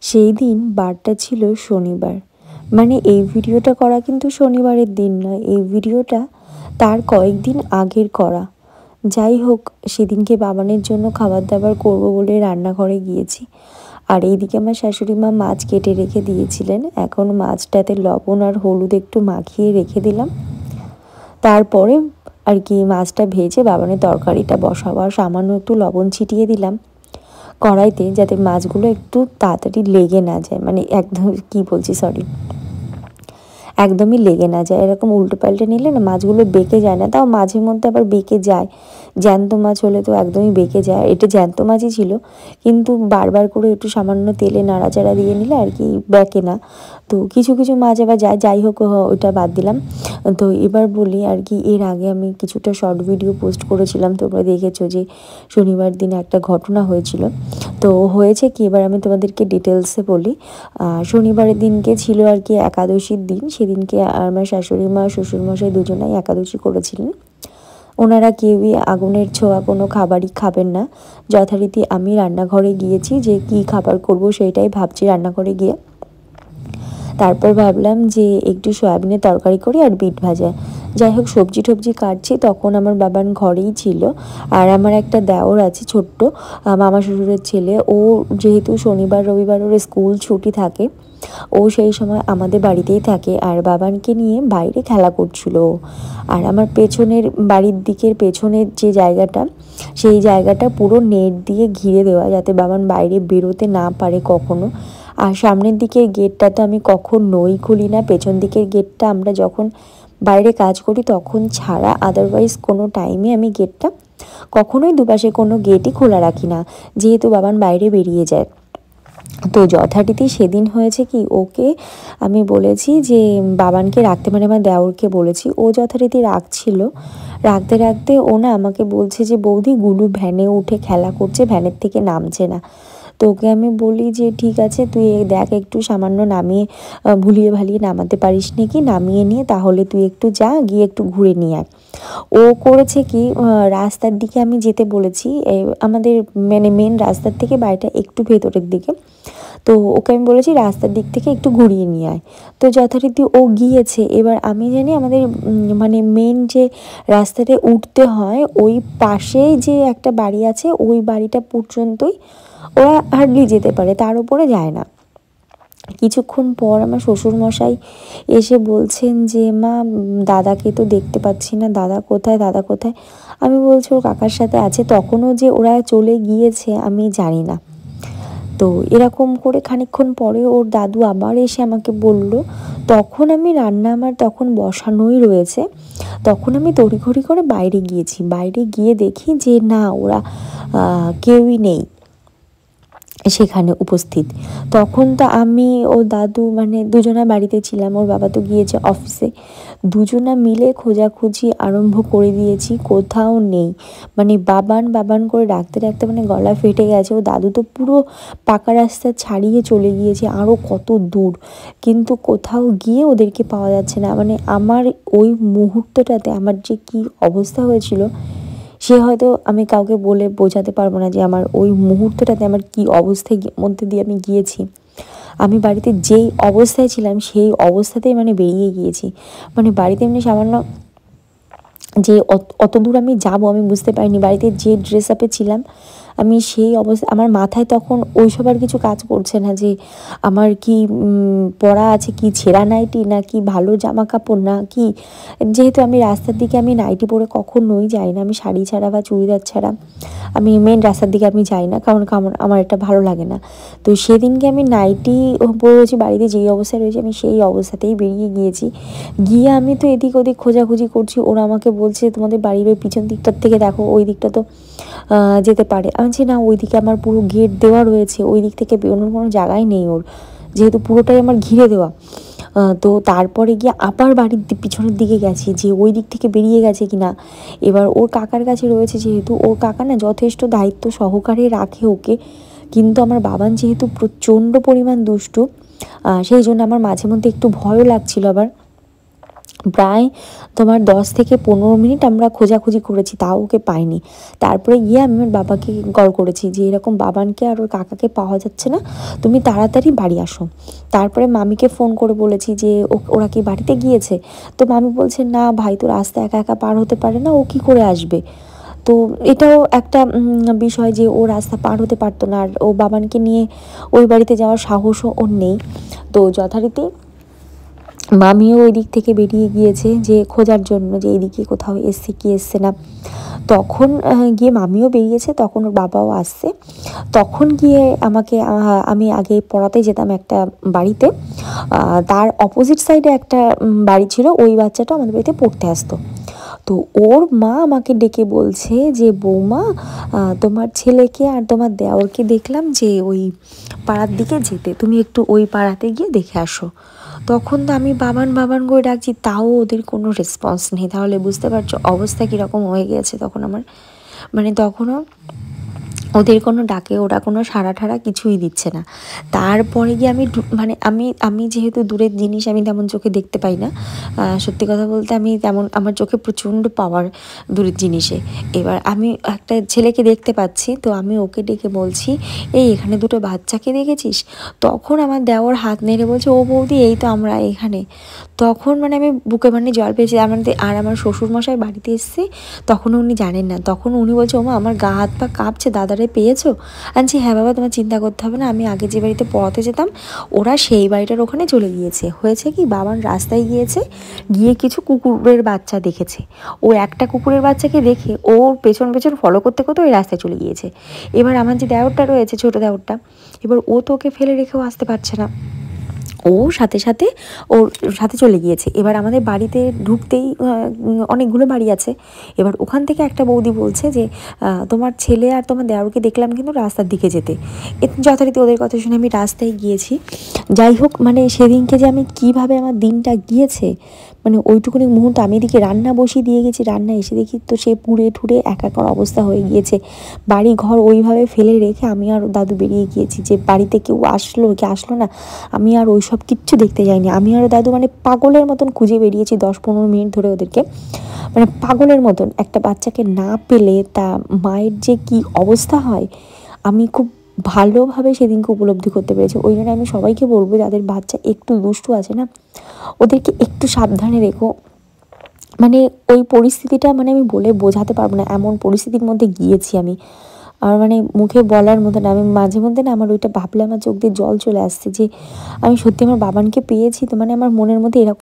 সেই দিন বারটা ছিল শনিবার। মানে এই ভিডিওটা করা কিন্তু শনিবারের দিন নয়, এই ভিডিওটা তার কয়েকদিন আগের করা। যাই হোক, সেদিনকে বাবানের জন্য খাবার দাবার করব বলে রান্নাঘরে গিয়েছি। আর এইদিকে আমার শাশুড়ি মা মাছ কেটে রেখে দিয়েছিলেন। এখন মাছটাতে লবণ আর হলুদ একটু মাখিয়ে রেখে দিলাম। তারপরে আর কি মাছটা ভেজে বাবানের তরকারিটা বসাবো। আর সামান্য একটু লবণ ছিটিয়ে দিলাম কড়াইতে, যাতে মাছগুলো একটু তাড়াতাড়ি লেগে না যায়, মানে একদম একদমই লেগে না যায়। এরকম উল্টো পাল্টে নিলে না মাছগুলো বেঁকে যায় না, তাও মাঝে মধ্যে আবার বেঁকে যায়। জ্যান্ত মাছ হলে তো একদমই বেঁকে যায়, এটা জ্যান্ত মাছই ছিল, কিন্তু বারবার করে একটু সামান্য তেলে নাড়াচাড়া দিয়ে নিলে আর কি বেঁকে না। তো কিছু কিছু মাছ আবার যায়, যাই হোক ওটা বাদ দিলাম। তো এবার বলি আর কি, এর আগে আমি কিছুটা শর্ট ভিডিও পোস্ট করেছিলাম, তোমরা দেখেছো যে শনিবার দিনে একটা ঘটনা হয়েছিল। তো হয়েছে কি, এবার আমি তোমাদেরকে ডিটেলসে বলি। শনিবারের দিনকে ছিল আর কি একাদশীর দিন। সেদিনকে আমার শাশুড়ি মা শ্বশুরমশাই দুজনাই একাদশী করেছিলেন। ওনারা কেউই আগুনের ছোঁয়া কোনো খাবারই খাবেন না। যথারীতি আমি রান্নাঘরে গিয়েছি, যে কি খাবার করব সেইটাই ভাবছি রান্নাঘরে গিয়ে। তারপর ভাবলাম যে একটু সয়াবিনের তরকারি করি আর বিট ভাজা। যাই হোক, সবজি টবজি কাটছি, তখন আমার বাবান ঘরেই ছিল। আর আমার একটা দেওর আছে ছোট্ট, মামা শ্বশুরের ছেলে। ও যেহেতু শনিবার রবিবার ওর স্কুল ছুটি থাকে, ও সেই সময় আমাদের বাড়িতেই থাকে। আর বাবানকে নিয়ে বাইরে খেলা করছিল। আর আমার পেছনের বাড়ির দিকের পেছনের যে জায়গাটা, সেই জায়গাটা পুরো নেট দিয়ে ঘিরে দেওয়া, যাতে বাবান বাইরে বেরোতে না পারে কখনো। আর সামনের দিকের গেটটা তো আমি কখনোই খুলি না। পেছন দিকের গেটটা আমরা যখন বাইরে কাজ করি তখন ছাড়া আদারওয়াইজ কোনো টাইমে আমি গেটটা কখনোই দুপাশে কোনো গেটই খোলা রাখি না, যেহেতু বাবান বাইরে বেরিয়ে যায়। তো যথারীতি সেদিন হয়েছে কি, ওকে আমি বলেছি যে বাবানকে রাখতে, মানে আমার দেওরকে বলেছি, ও যথারীতি রাখছিল। রাখতে রাখতে ও না আমাকে বলছে যে বৌদি, গুলু ভ্যানে উঠে খেলা করছে, ভ্যানের থেকে নামছে না। তো ওকে আমি বলি যে ঠিক আছে, তুই দেখ একটু সামান্য নামিয়ে ভুলিয়ে ভালিয়ে নামাতে পারিস নাকি, নামিয়ে নিয়ে তাহলে তুই একটু যা, গিয়ে একটু ঘুরে নিয়ে আয়। ও করেছে কি, রাস্তার দিকে আমি যেতে বলেছি, আমাদের মানে মেন রাস্তার থেকে বাড়িটা একটু ভেতরের দিকে। তো ওকে আমি বলেছি রাস্তার দিক থেকে একটু ঘুরিয়ে নিয়ে আয়। তো যথারীতি ও গিয়েছে। এবার আমি জানি আমাদের মানে মেন যে রাস্তাতে উঠতে হয়, ওই পাশে যে একটা বাড়ি আছে, ওই বাড়িটা পর্যন্তই ওরা হার্ডলি যেতে পারে, তার উপরে যায় না। কিছুক্ষণ পর আমার শ্বশুরমশাই এসে বলছেন যে মা, দাদাকে তো দেখতে পাচ্ছি না, দাদা কোথায়, দাদা কোথায়? আমি বলছি ওর কাকার সাথে আছে। তখনও যে ওরা চলে গিয়েছে আমি জানি না। তো এরকম করে খানিকক্ষণ পরে ওর দাদু আবার এসে আমাকে বলল। তখন আমি রান্না আমার তখন বসানোই রয়েছে। তখন আমি তড়িঘড়ি করে বাইরে গিয়েছি। বাইরে গিয়ে দেখি যে না, ওরা কেউই নেই সেখানে উপস্থিত। তখন তো আমি ও দাদু মানে দুজনা বাড়িতে ছিলাম, ওর বাবা তো গিয়েছে অফিসে। দুজনা মিলে খোঁজাখুঁজি আরম্ভ করে দিয়েছি, কোথাও নেই। মানে বাবান বাবান করে ডাকতে ডাকতে মানে গলা ফেটে গেছে। ও দাদু তো পুরো পাকা রাস্তা ছাড়িয়ে চলে গিয়েছে আরও কত দূর, কিন্তু কোথাও গিয়ে ওদেরকে পাওয়া যাচ্ছে না। মানে আমার ওই মুহূর্তটাতে আমার যে কী অবস্থা হয়েছিল, সে হয়তো আমি কাউকে বলে বোঝাতে পারবো না যে আমার ওই মুহূর্তটাতে আমার কী অবস্থায় মধ্যে দিয়ে আমি গিয়েছি। আমি বাড়িতে যেই অবস্থায় ছিলাম সেই অবস্থাতেই মানে বেরিয়ে গিয়েছি। মানে বাড়িতে এমনি সামান্য যে অত দূর আমি যাব আমি বুঝতে পারিনি। বাড়িতে যে ড্রেস আপে ছিলাম আমি সেই অবস্থা, আমার মাথায় তখন ওইসব আর কিছু কাজ করছে না যে আমার কি পরা আছে, কি ছেঁড়া নাইটি না কি ভালো জামা কাপড় না কি। যেহেতু আমি রাস্তার দিকে আমি নাইটি পরে কখনোই যাই না, আমি শাড়ি ছাড়া বা চুড়িদার ছাড়া আমি মেন রাস্তার দিকে আমি যাই না, কারণ আমার এটা ভালো লাগে না। তো সেদিনকে আমি নাইটি পরেছি, বাড়িতে যেই অবস্থায় রয়েছে আমি সেই অবস্থাতেই বেরিয়ে গিয়েছি। গিয়ে আমি তো এদিক ওদিক খোঁজাখুঁজি করছি। ওরা আমাকে বলছে তোমাদের বাড়ির ওই পিছন দিকটার থেকে দেখো, ওই দিকটা তো যেতে পারে। আমি বলছি না, ওই দিকে আমার পুরো গেট দেওয়া রয়েছে, ওই দিক থেকে বেরোনোর কোনো জায়গাই নেই ওর, যেহেতু পুরোটাই আমার ঘিরে দেওয়া। তো তারপরে গিয়ে আবার বাড়ির পিছনের দিকে গেছি যে ওই দিক থেকে বেরিয়ে গেছে কিনা। এবার ওর কাকার কাছে রয়েছে, যেহেতু ওর কাকা না যথেষ্ট দায়িত্ব সহকারে রাখে ওকে, কিন্তু আমার বাবান যেহেতু প্রচণ্ড পরিমাণ দুষ্টু, সেই জন্য আমার মাঝে মধ্যে একটু ভয়ও লাগছিল। আবার প্রায় তোমার 10 থেকে 15 মিনিট আমরা খোঁজাখুঁজি করেছি, তাও ওকে পাইনি। তারপরে গিয়ে আমি আমার বাবাকে কল করেছি যে এরকম বাবানকে আর ওর কাকাকে পাওয়া যাচ্ছে না, তুমি তাড়াতাড়ি বাড়ি আসো। তারপরে মামিকে ফোন করে বলেছি যে ওরা কি বাড়িতে গিয়েছে? তো মামি বলছে না ভাই, তো রাস্তা একা একা পার হতে পারে না, ও কী করে আসবে? তো এটাও একটা বিষয় যে ও রাস্তা পার হতে পারতো না, আর ও বাবানকে নিয়ে ওই বাড়িতে যাওয়ার সাহসও ওর নেই। তো যথারীতি মামিও ওই দিক থেকে বেরিয়ে গিয়েছে যে খোঁজার জন্য যে এইদিকে কোথাও এসছে কি এসছে না। তখন গিয়ে মামিও বেরিয়েছে, তখন ওর বাবাও আসছে। তখন গিয়ে আমি আগে পড়াতে যেতাম একটা বাড়িতে, তার অপোজিট সাইডে একটা বাড়ি ছিল, ওই বাচ্চাটা আমাদের বাড়িতে পড়তে আসতো। তো ওর মা আমাকে ডেকে বলছে যে বৌমা, তোমার ছেলেকে আর তোমার দেওরকে দেখলাম যে ওই পাড়ার দিকে যেতে, তুমি একটু ওই পাড়াতে গিয়ে দেখে আসো। তখন তো আমি বাবান বাবান করে ডাকছি, তাও ওদের কোনো রেসপন্স নেই। তাহলে বুঝতে পারছো অবস্থা কীরকম হয়ে গেছে তখন আমার। মানে তখনও ওদের কোনো ডাকে ওরা কোনো সাড়া ঠাড়া কিছুই দিচ্ছে না। তারপরে গিয়ে আমি মানে আমি আমি যেহেতু দূরের জিনিস আমি তেমন চোখে দেখতে পাই না, সত্যি কথা বলতে আমি তেমন, আমার চোখে প্রচণ্ড পাওয়ার দূরের জিনিসে। এবার আমি একটা ছেলেকে দেখতে পাচ্ছি, তো আমি ওকে ডেকে বলছি, এই এখানে দুটো বাচ্চাকে দেখেছিস? তখন আমার দেওর হাত নেড়ে বলছে, ও বৌদি এই তো আমরা এখানে। তখন মানে আমি বুকে মানে জল পেয়েছি। আর আমার শ্বশুরমশাই বাড়িতে এসছে, তখনও উনি জানেন না। তখন উনি বলছে, ওমা আমার গা হাত পা কাঁপছে, দাদারে পেয়েছো? আনছি হ্যাঁ বাবা, তোমার চিন্তা করতে হবে না, আমি আগে যে বাড়িতে পড়াতে যেতাম ওরা সেই বাড়িটার ওখানে চলে গিয়েছে। হয়েছে কি, বাবার রাস্তায় গিয়েছে, গিয়ে কিছু কুকুরের বাচ্চা দেখেছে। ও একটা কুকুরের বাচ্চাকে দেখে ওর পেছন পেছন ফলো করতে করতে ওই রাস্তায় চলে গিয়েছে। এবার আমার যে দেওরটা রয়েছে, ছোটো দেওরটা, এবার ও তো ওকে ফেলে রেখেও আসতে পারছে না, ও সাথে সাথে ওর সাথে চলে গিয়েছে। এবার আমাদের বাড়িতে ঢুকতেই অনেকগুলো বাড়ি আছে। এবার ওখান থেকে একটা বৌদি বলছে যে তোমার ছেলে আর তোমার দেওরকে দেখলাম কিন্তু রাস্তার দিকে যেতে। যথারীতি ওদের কথা শুনে আমি রাস্তায় গিয়েছি। যাই হোক, মানে সেদিনকে যে আমি কিভাবে আমার দিনটা গিয়েছে, মানে ওইটুকুনি মুহূর্তে আমি এদিকে রান্না বসিয়ে দিয়ে গেছি, রান্না এসে দেখি তো সে পুড়ে ঠুড়ে একাকার অবস্থা হয়ে গিয়েছে। বাড়ি ঘর ওইভাবে ফেলে রেখে আমি আর দাদু বেরিয়ে গিয়েছি, যে বাড়িতে কেউ আসলো কি আসলো না, আমি আর ওই সব কিচ্ছু দেখতে যাইনি। আমি আর দাদু মানে পাগলের মতন খুঁজে বেরিয়েছি 10-15 মিনিট ধরে ওদেরকে, মানে পাগলের মতন। একটা বাচ্চাকে না পেলে তা মায়ের যে কি অবস্থা হয়, আমি খুব ভালোভাবে সেদিনকে উপলব্ধি করতে পেরেছি। ওই জন্য আমি সবাইকে বলবো, যাদের বাচ্চা একটু দুষ্টু আছে না, ওদেরকে একটু সাবধানে রেখো। মানে ওই পরিস্থিতিটা মানে আমি বলে বোঝাতে পারবো না, এমন পরিস্থিতির মধ্যে গিয়েছি আমি। আর মানে মুখে বলার মতো না। আমি মাঝে মধ্যে না, আমার ওইটা ভাবলে আমার চোখ দিয়ে জল চলে আসছে যে আমি সত্যি আমার বাবানকে পেয়েছি। তো মানে আমার মনের মধ্যে এরকম